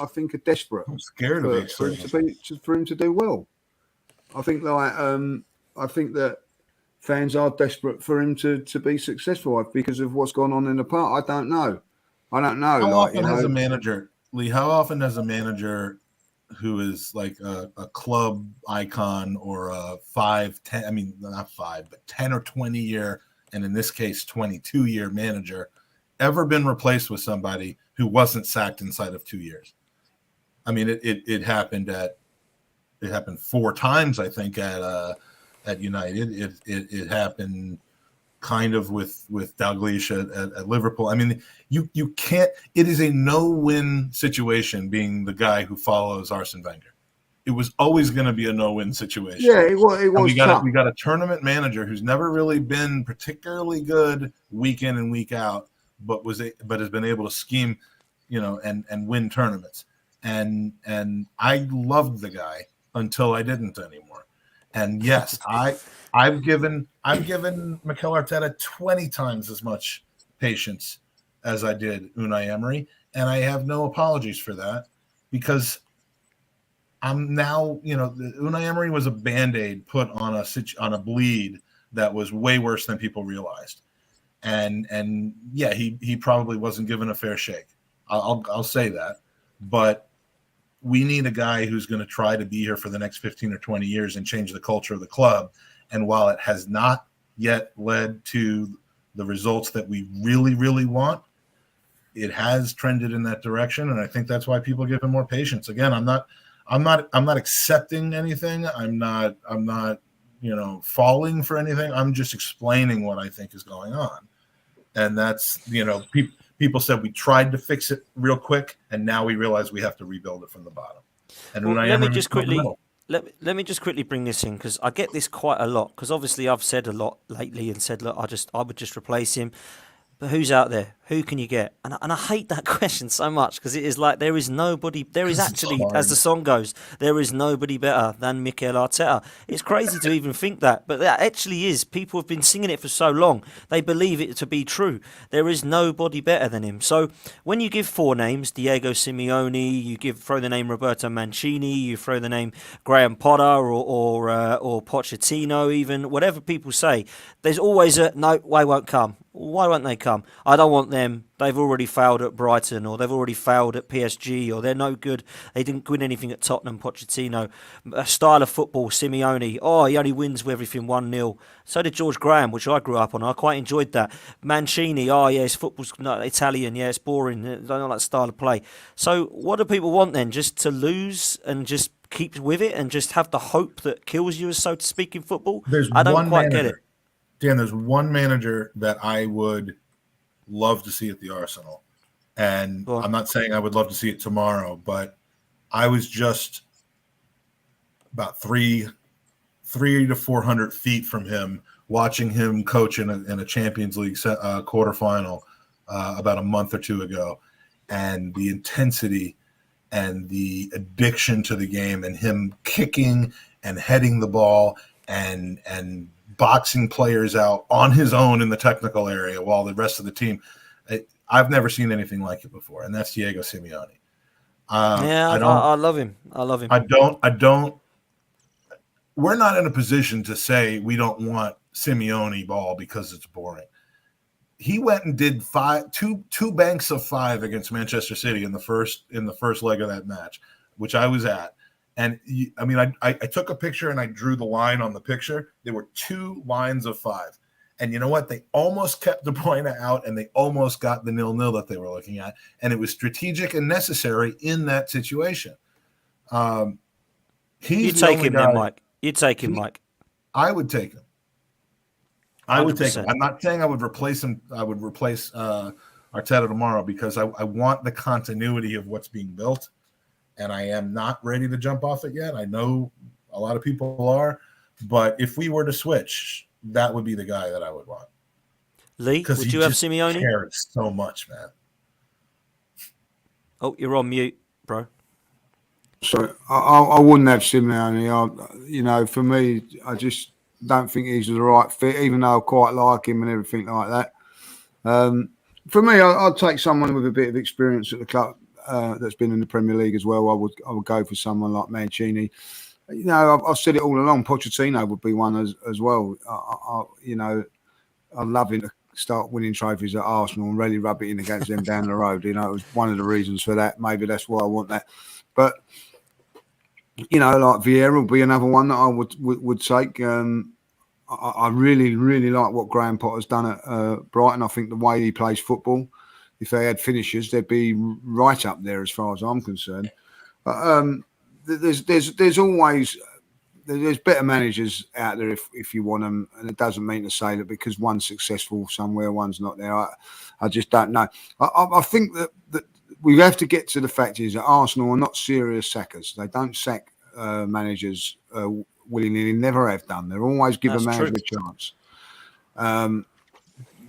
desperate I'm scared of for it. him to do well. I think that fans are desperate for him to be successful because of what's gone on in the past. I don't know. How often has a manager, Lee? How often has a manager who is like a club icon or a 5-10? I mean, not 5, but 10 or 20 year, and in this case, 22-year manager, ever been replaced with somebody who wasn't sacked inside of 2 years? I mean, it happened 4 times, I think, at United. It happened kind of with Dalglish at Liverpool. I mean, you can't. It is a no-win situation being the guy who follows Arsene Wenger. It was always going to be a no-win situation. Yeah, it was. We got a tournament manager who's never really been particularly good week in and week out, but has been able to scheme, and win tournaments. And I loved the guy until I didn't anymore. And yes, I've given Mikel Arteta 20 times as much patience as I did Unai Emery, and I have no apologies for that because I'm now, Unai Emery was a Band-Aid put on a bleed that was way worse than people realized, and yeah, he probably wasn't given a fair shake. I'll say that, but we need a guy who's going to try to be here for the next 15 or 20 years and change the culture of the club. And while it has not yet led to the results that we really, really want, it has trended in that direction. And I think that's why people give him more patience. Again, I'm not accepting anything. I'm not, falling for anything. I'm just explaining what I think is going on. And that's, people said we tried to fix it real quick, and now we realize we have to rebuild it from the bottom. And let me just quickly bring this in because I get this quite a lot. Because obviously I've said a lot lately and said, look, I would just replace him. But who's out there? Who can you get? And I hate that question so much because it is like there is actually, as the song goes, there is nobody better than Mikel Arteta. It's crazy to even think that, but that actually is. People have been singing it for so long, they believe it to be true. There is nobody better than him. So when you give 4 names, Diego Simeone, you throw the name Roberto Mancini, you throw the name Graham Potter or Pochettino, even whatever people say, there's always a no. They won't come. Why won't they come? I don't want them. They've already failed at Brighton, or they've already failed at PSG, or they're no good. They didn't win anything at Tottenham. Pochettino, a style of football. Simeone, he only wins with everything 1-0. So did George Graham, which I grew up on. I quite enjoyed that. Mancini, his football's not Italian. Yeah, it's boring. I don't like that style of play. So what do people want then? Just to lose and just keep with it and just have the hope that kills you, so to speak, in football? I don't quite get it. Dan, there's one manager that I would love to see at the Arsenal. And I'm not saying I would love to see it tomorrow, but I was just about 300 to 400 feet from him, watching him coach in a Champions League quarterfinal about a month or 2 ago. And the intensity and the addiction to the game and him kicking and heading the ball and boxing players out on his own in the technical area while the rest of the team, I've never seen anything like it before, and that's Diego Simeone. I love him. I don't. We're not in a position to say we don't want Simeone ball because it's boring. He went and did two banks of 5 against Manchester City in the first leg of that match, which I was at. And I took a picture and I drew the line on the picture. There were 2 lines of 5. And you know what? They almost kept De Bruyne out and they almost got the 0-0 that they were looking at. And it was strategic and necessary in that situation. You'd take him then, Mike. You'd take him, Mike. I would take him. I would take him. I'm not saying I would replace him. I would replace Arteta tomorrow because I want the continuity of what's being built. And I am not ready to jump off it yet. I know a lot of people are, but if we were to switch, that would be the guy that I would want. Lee, would you have Simeone? Cares so much, man. Oh, you're on mute, bro. So I wouldn't have Simeone. For me, I just don't think he's the right fit, even though I quite like him and everything like that. for me, I'd take someone with a bit of experience at the club that's been in the Premier League as well. I would go for someone like Mancini. You know, I've said it all along. Pochettino would be one as well. I'd love him to start winning trophies at Arsenal and really rub it in against them down the road. You know, it was one of the reasons for that. Maybe that's why I want that. But you know, like Vieira would be another one that I would take. I really, really like what Graham Potter's done at Brighton. I think the way he plays football, if they had finishers, they'd be right up there as far as I'm concerned. But there's always better managers out there if you want them, and it doesn't mean to say that because one's successful somewhere, one's not there. I just don't know. I think that we have to get to the fact is that Arsenal are not serious sackers. They don't sack managers willingly. They never have done. They always give a manager a chance.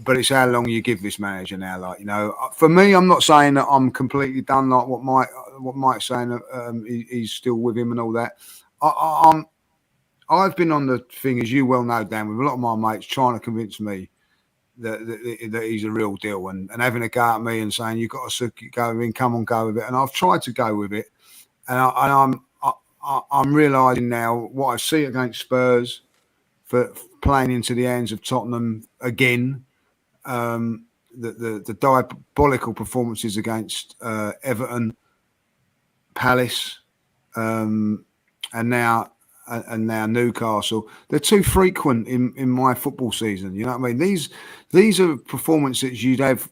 But it's how long you give this manager now. Like, you know, for me, I'm not saying that I'm completely done. Like what Mike's saying, he's still with him and all that. I've been on the thing, as you well know, Dan, with a lot of my mates trying to convince me that he's a real deal and having a go at me and saying you've got to go in, come on, go with it. And I've tried to go with it, and I'm realising now what I see against Spurs for playing into the hands of Tottenham again. The diabolical performances against Everton, Palace, and now Newcastle. They're too frequent in my football season. You know what I mean? These are performances you'd have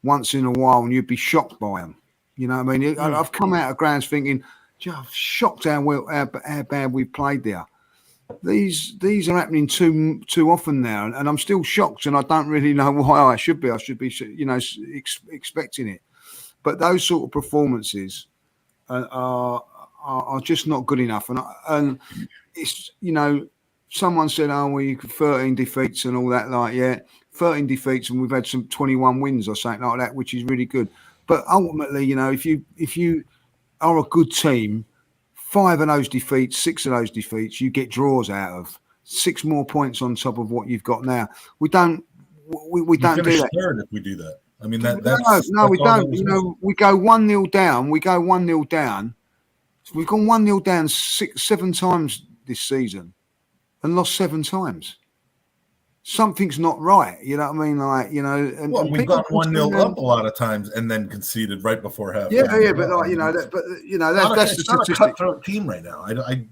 once in a while, and you'd be shocked by them. You know what I mean? I've come out of grounds thinking, I'm shocked how bad we've played there. These are happening too often now, and I'm still shocked, and I don't really know why. I should be, expecting it. But those sort of performances are just not good enough. And it's, you know, someone said, we 13 defeats and all that. Like, yeah, 13 defeats, and we've had some 21 wins or something like that, which is really good. But ultimately, you know, if you are a good team, 5 of those defeats, 6 of those defeats, you get draws out of 6 more points on top of what you've got now. We don't do that. Third if we do that. I mean, we don't. You know, we go 1-0 down. We've gone 1-0 down 7 times this season and lost 7 times. Something's not right. You know what I mean? Like, you know, and we've got 1-0 up a lot of times and then conceded right before half. Yeah, but like, you know, that's the statistic. It's not a cutthroat team right now. And I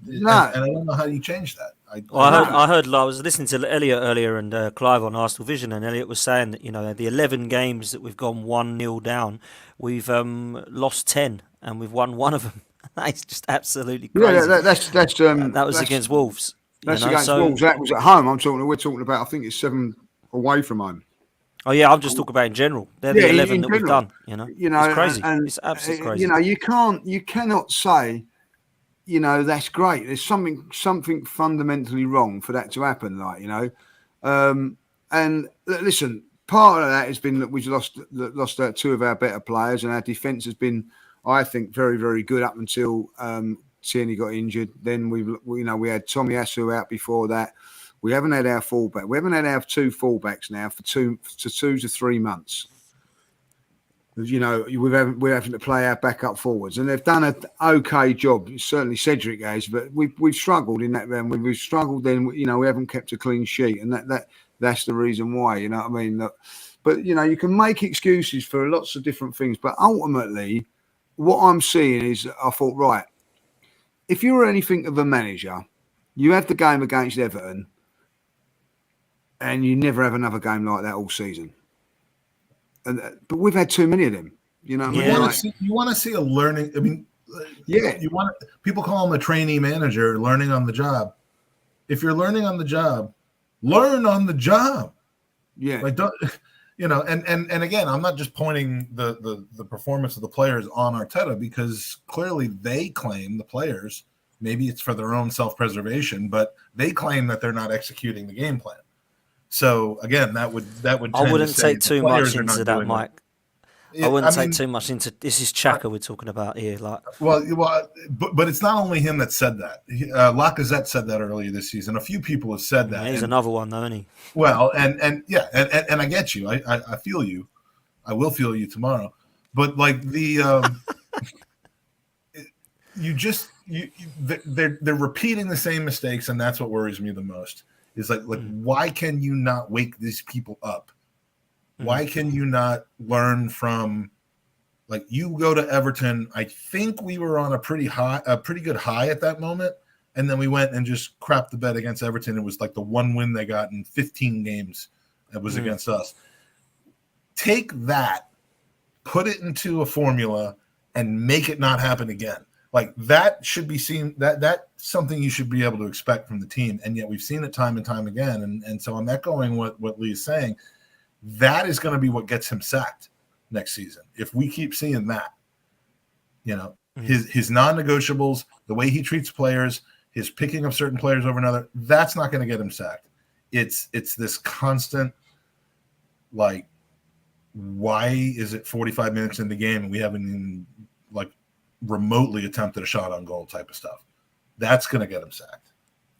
don't know how you change that. I heard. I was listening to Elliot earlier and Clive on Arsenal Vision, and Elliot was saying that, you know, the 11 games that we've gone 1-0 down, we've lost 10 and we've won 1 of them. That's just absolutely crazy. Yeah, that was against Wolves. That's against Wolves. That was at home. We're talking about. I think it's 7 away from home. Oh yeah, I'm just talking about in general. They're the 11 that we've done. You know, it's crazy. It's absolutely crazy. You know, you cannot say, you know, that's great. There's something fundamentally wrong for that to happen. Like, you know, and listen, part of that has been that we've lost 2 of our better players, and our defence has been, I think, very, very good up until Tierney got injured. Then we had Tommy Asu out before that. We haven't had our fullback. We haven't had our 2 fullbacks now for 2 to 3 months. You know, we're having to play our backup forwards, and they've done an okay job. Certainly, Cedric has, but we've struggled in that round. We've struggled. Then, you know, we haven't kept a clean sheet, and that's the reason why. You know what I mean? But you know, you can make excuses for lots of different things, but ultimately, what I'm seeing is, I thought, right, if you were anything of a manager, you have the game against Everton, and you never have another game like that all season. But we've had too many of them. You know what I mean? You want to see a learning. I mean, yeah. People call him a trainee manager, learning on the job. If you're learning on the job, learn on the job. Yeah. Like, don't, you know, and again, I'm not just pointing the performance of the players on Arteta, because clearly they claim, the players, maybe it's for their own self-preservation, but they claim that they're not executing the game plan. So again, that would. I wouldn't take too much into that, Mike. I wouldn't take too much into. This is Xhaka we're talking about here, like. Well, but it's not only him that said that. Lacazette said that earlier this season. A few people have said that. He's another one, though, isn't he? Well, and I get you. I feel you. I will feel you tomorrow. But like they're repeating the same mistakes, and that's what worries me the most. Is like why can you not wake these people up? Why can you not learn from, like, you go to Everton? I think we were on a pretty good high at that moment, and then we went and just crapped the bed against Everton. It was like the one win they got in 15 games that was against us. Take that, put it into a formula, and make it not happen again. Like, that should be seen. That's something you should be able to expect from the team, and yet we've seen it time and time again. And so I'm echoing what Lee is saying. That is going to be what gets him sacked next season. If we keep seeing that, his non-negotiables, the way he treats players, his picking up certain players over another, that's not going to get him sacked. It's this constant, like, why is it 45 minutes in the game and we haven't even, like, remotely attempted a shot on goal type of stuff? That's going to get him sacked.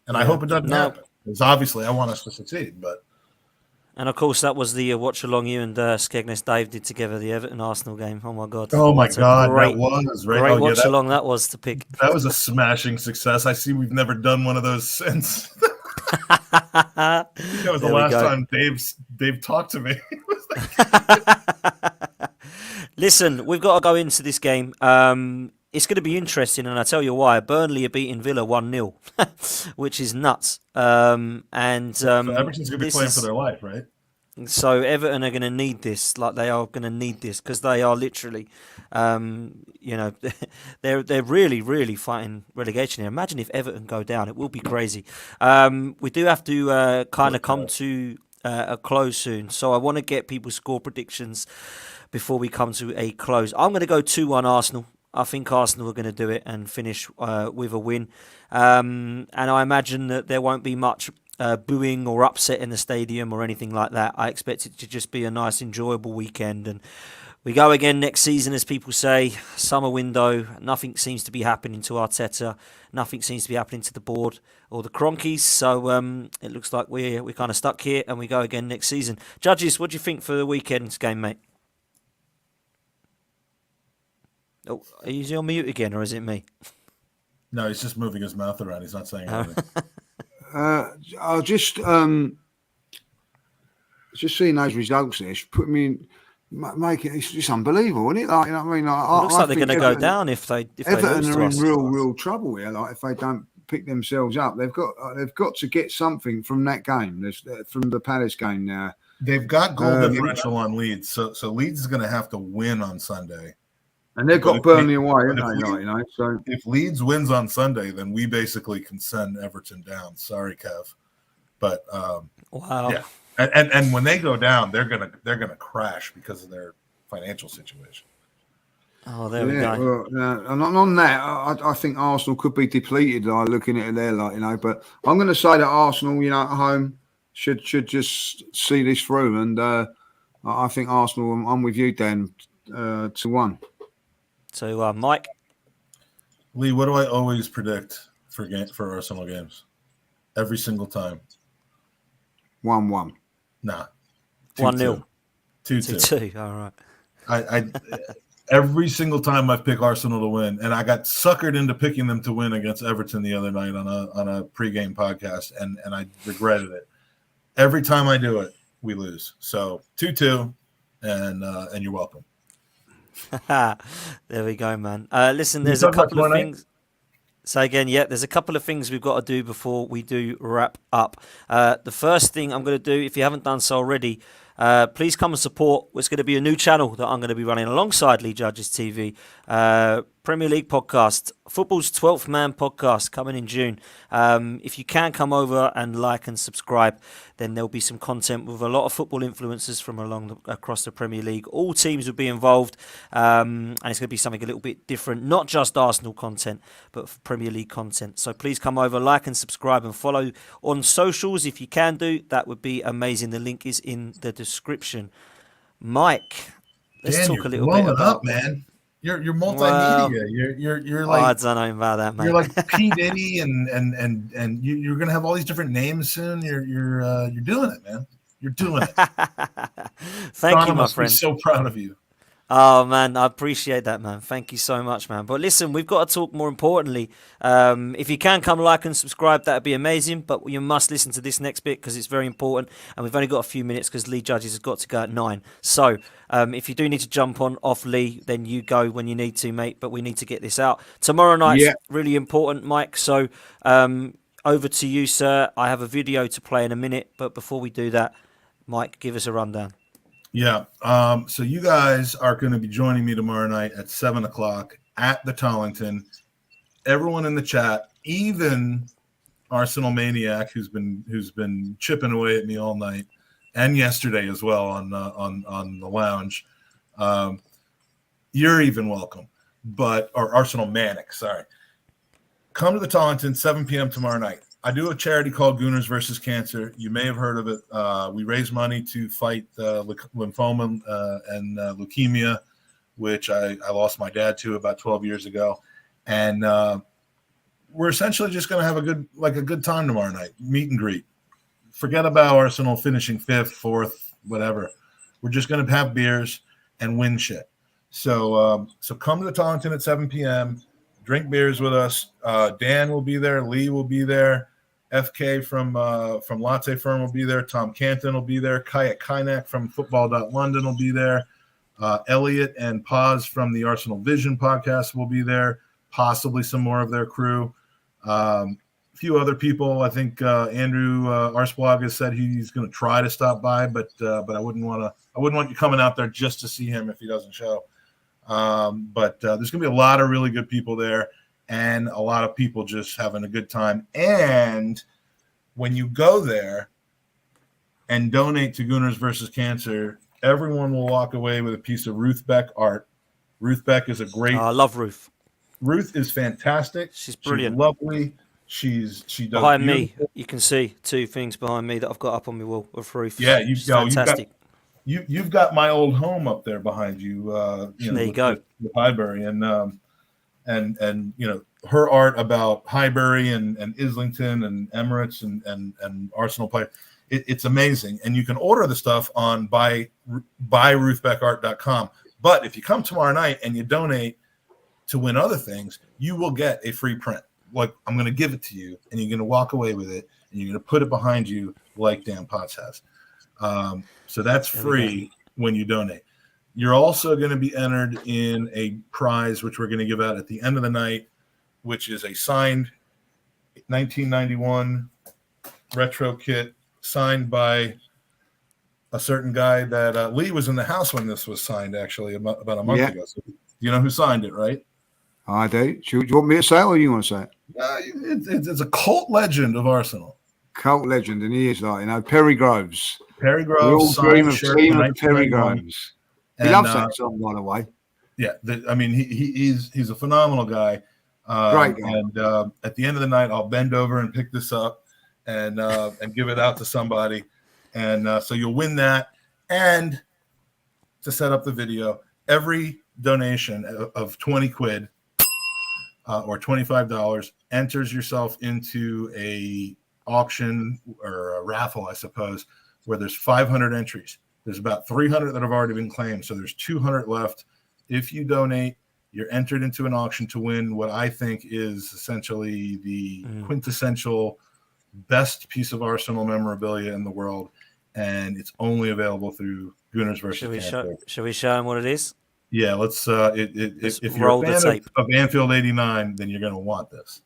And I hope it doesn't happen, because obviously I want us to succeed, but. And of course, that was the watch along you and Skegness Dave did together, the Everton Arsenal game. Oh my God! Oh my God, that was right. Great watch along that was to pick. That was a smashing success. I see we've never done one of those since. That was the last time Dave talked to me. Listen, we've got to go into this game. It's going to be interesting, and I'll tell you why. Burnley are beating Villa 1-0, which is nuts. So Everton's going to be playing for their life, right? So Everton are going to need this, like they are going to need this, because they are literally, they're really, really fighting relegation here. Imagine if Everton go down; it will be crazy. We do have to kind of come to a close soon, so I want to get people's score predictions before we come to a close. I'm going to go 2-1 Arsenal. I think Arsenal are going to do it and finish with a win. And I imagine that there won't be much booing or upset in the stadium or anything like that. I expect it to just be a nice, enjoyable weekend. And we go again next season, as people say, summer window. Nothing seems to be happening to Arteta. Nothing seems to be happening to the board or the Cronkies. So it looks like we're kind of stuck here, and we go again next season. Judges, what do you think for the weekend's game, mate? Oh, is he on mute again, or is it me? No, he's just moving his mouth around. He's not saying anything. I'll just seeing those results there, put me in, make it. It's just unbelievable, isn't it? Like, you know what I mean? Like, it looks like they're going to go down if they Everton lose are in to us. real trouble here. Like, if they don't pick themselves up, they've got to get something from that game. From the Palace game now. They've got goal differential on Leeds, so Leeds is going to have to win on Sunday. And they've got Burnley away, haven't they? So if Leeds wins on Sunday, then we basically can send Everton down. Sorry, Kev, but wow, yeah. And when they go down, they're gonna crash because of their financial situation. Oh, there we go. Well, and on that, I think Arsenal could be depleted. Like, looking at it there, but I'm going to say that Arsenal, at home, should just see this through, and I think Arsenal. I'm with you, Dan. 2-1. So, Mike? Lee, what do I always predict for Arsenal games? Every single time. 1-1. Nah. 1-0. 2-2. 2-2. All right. I every single time I've picked Arsenal to win, and I got suckered into picking them to win against Everton the other night on a pregame podcast, and I regretted it. Every time I do it, we lose. So 2-2, and you're welcome. There we go, man. Listen, there's a couple of things. So again, there's a couple of things we've got to do before we do wrap up. The first thing I'm going to do, if you haven't done so already, please come and support. It's going to be a new channel that I'm going to be running alongside Lee Judges TV. Premier League podcast, football's 12th man podcast coming in June. If you can come over and like and subscribe, then there'll be some content with a lot of football influencers from across the Premier League. All teams will be involved, and it's going to be something a little bit different, not just Arsenal content, but Premier League content. So please come over, like and subscribe, and follow on socials if you can do. That would be amazing. The link is in the description. Mike, let's talk a little bit about, man. You're multimedia. You're like, I don't know about that, man. You're like P Diddy, and you're gonna have all these different names soon. You're doing it, man. You're doing it. Thank Donna you, my must be friend. so proud of you. Oh, man, I appreciate that, man. Thank you so much, man. But listen, we've got to talk more importantly. If you can come like and subscribe, that would be amazing. But you must listen to this next bit because it's very important. And we've only got a few minutes because Lee Judges has got to go at 9. So if you do need to jump on off Lee, then you go when you need to, mate. But we need to get this out. Tomorrow night's really important, Mike. So over to you, sir. I have a video to play in a minute. But before we do that, Mike, give us a rundown. Yeah. So you guys are going to be joining me tomorrow night at 7:00 at the Tollington. Everyone in the chat, even Arsenal Maniac, who's been chipping away at me all night and yesterday as well on the lounge. You're even welcome, or Arsenal Manic. Sorry. Come to the Tollington, 7 p.m. tomorrow night. I do a charity called Gooners versus Cancer. You may have heard of it. We raise money to fight lymphoma and leukemia, which I lost my dad to about 12 years ago. And we're essentially just going to have a good time tomorrow night, meet and greet. Forget about Arsenal finishing 5th, 4th, whatever. We're just going to have beers and win shit. So come to the Tollington at 7 p.m., drink beers with us. Dan will be there. Lee will be there. FK from Latte Firm will be there. Tom Canton will be there. Kayak Kynak from Football.London will be there. Elliot and Paz from the Arsenal Vision podcast will be there. Possibly some more of their crew. A few other people. I think Andrew Arsblog has said he's going to try to stop by, but I wouldn't want you coming out there just to see him if he doesn't show. But there's going to be a lot of really good people there. And a lot of people just having a good time. And when you go there and donate to Gooners versus Cancer, everyone will walk away with a piece of Ruth Beck art. Ruth Beck is a great. I love Ruth. Ruth is fantastic. She's brilliant. She's lovely. She does behind beautiful. me. You can see 2 things behind me that I've got up on my wall of Ruth. Yeah, fantastic. You've got my old home up there behind you. There you go. With Highbury and her art about Highbury and Islington and Emirates and Arsenal play. It's amazing. And you can order the stuff on buyruthbeckart.com. But if you come tomorrow night and you donate to win other things, you will get a free print. Like, I'm going to give it to you, and you're going to walk away with it, and you're going to put it behind you like Dan Potts has. So that's free when you donate. You're also going to be entered in a prize, which we're going to give out at the end of the night, which is a signed 1991 retro kit signed by a certain guy that Lee was in the house when this was signed, actually, about a month ago. So you know who signed it, right? I do. Do you want me to say it or you want to say it? It's a cult legend of Arsenal. Cult legend, and he is Perry Groves. Perry We all Groves, dream signed of shirt, seeing Perry Groves. He loves that song, by the way. Yeah, he's a phenomenal guy. Great guy. And at the end of the night, I'll bend over and pick this up and give it out to somebody. And so you'll win that. And to set up the video, every donation of 20 quid or $25 enters yourself into a auction or a raffle, I suppose, where there's 500 entries. There's about 300 that have already been claimed. So there's 200 left. If you donate, you're entered into an auction to win what I think is essentially the quintessential best piece of Arsenal memorabilia in the world. And it's only available through Gooners versus Cancer. Shall we show him what it is? Yeah, let's if you're a fan of Anfield 89, then you're going to want this.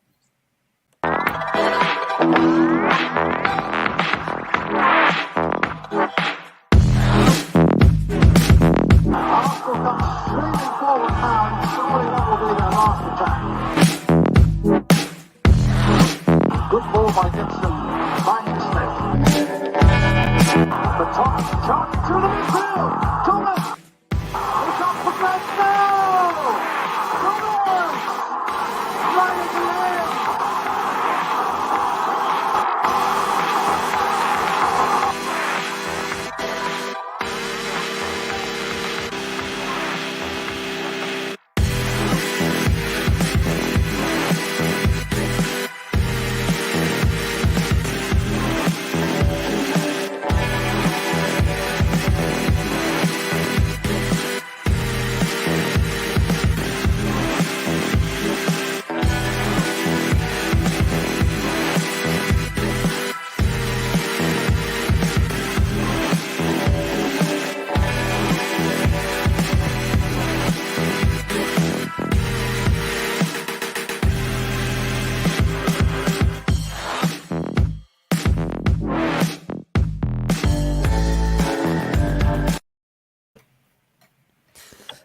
Good ball by Gibson. Finds Smith. The top shot to the midfield. Thomas. It's up for grabs now. Thomas. Right at the end.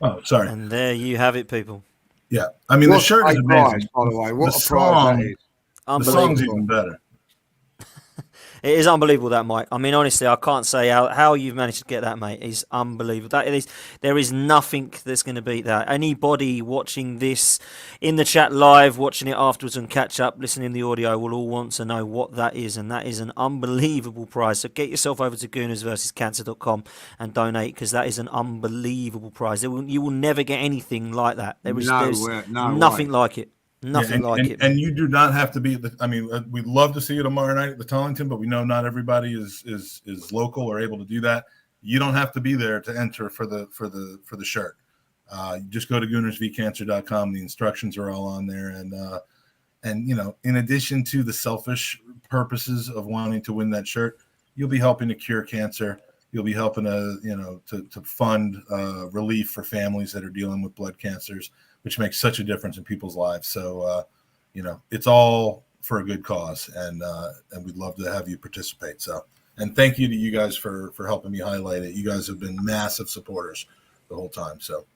Oh, sorry. And there you have it, people. Yeah, I mean, the What shirt is a amazing. prize, by the way. What The a prize that song, is. the song's Unbelievable. even better. It is unbelievable, that, Mike. I mean, honestly, I can't say how you've managed to get that, mate. It's unbelievable. There is nothing that's going to beat that. Anybody watching this in the chat live, watching it afterwards and catch up, listening to the audio, will all want to know what that is, and that is an unbelievable prize. So get yourself over to goonersversuscancer.com and donate, because that is an unbelievable prize. You will never get anything like that. There's nothing like it. Nothing like it. And you do not have to be I mean, we'd love to see you tomorrow night at the Tollington, but we know not everybody is local or able to do that. You don't have to be there to enter for the shirt. You just go to goonersvcancer.com. The instructions are all on there, and you know, in addition to the selfish purposes of wanting to win that shirt, you'll be helping to cure cancer. You'll be helping to fund relief for families that are dealing with blood cancers, which makes such a difference in people's lives. So, it's all for a good cause, and we'd love to have you participate. So, and thank you to you guys for helping me highlight it. You guys have been massive supporters the whole time. So,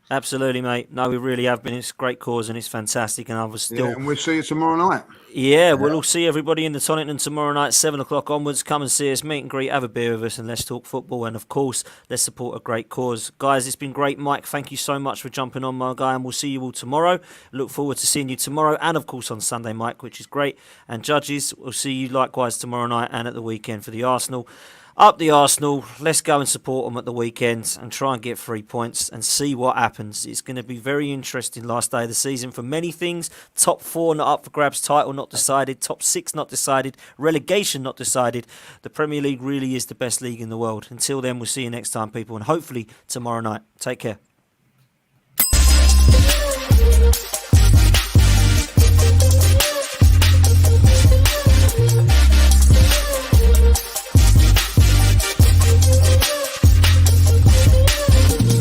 absolutely, mate. No, we really have been. It's a great cause and it's fantastic. And I was still. Yeah, and we'll see you tomorrow night. Yeah, we'll all see everybody in the Tollington tomorrow night, 7 o'clock onwards. Come and see us, meet and greet, have a beer with us, and let's talk football. And of course, let's support a great cause. Guys, it's been great. Mike, thank you so much for jumping on, my guy, and we'll see you all tomorrow. Look forward to seeing you tomorrow and, of course, on Sunday, Mike, which is great. And judges, we'll see you likewise tomorrow night and at the weekend for the Arsenal. Up the Arsenal, let's go and support them at the weekend and try and get 3 points and see what happens. It's going to be very interesting last day of the season for many things. Top 4 not up for grabs, title not decided, top 6 not decided, relegation not decided. The Premier League really is the best league in the world. Until then, we'll see you next time, people, and hopefully tomorrow night. Take care.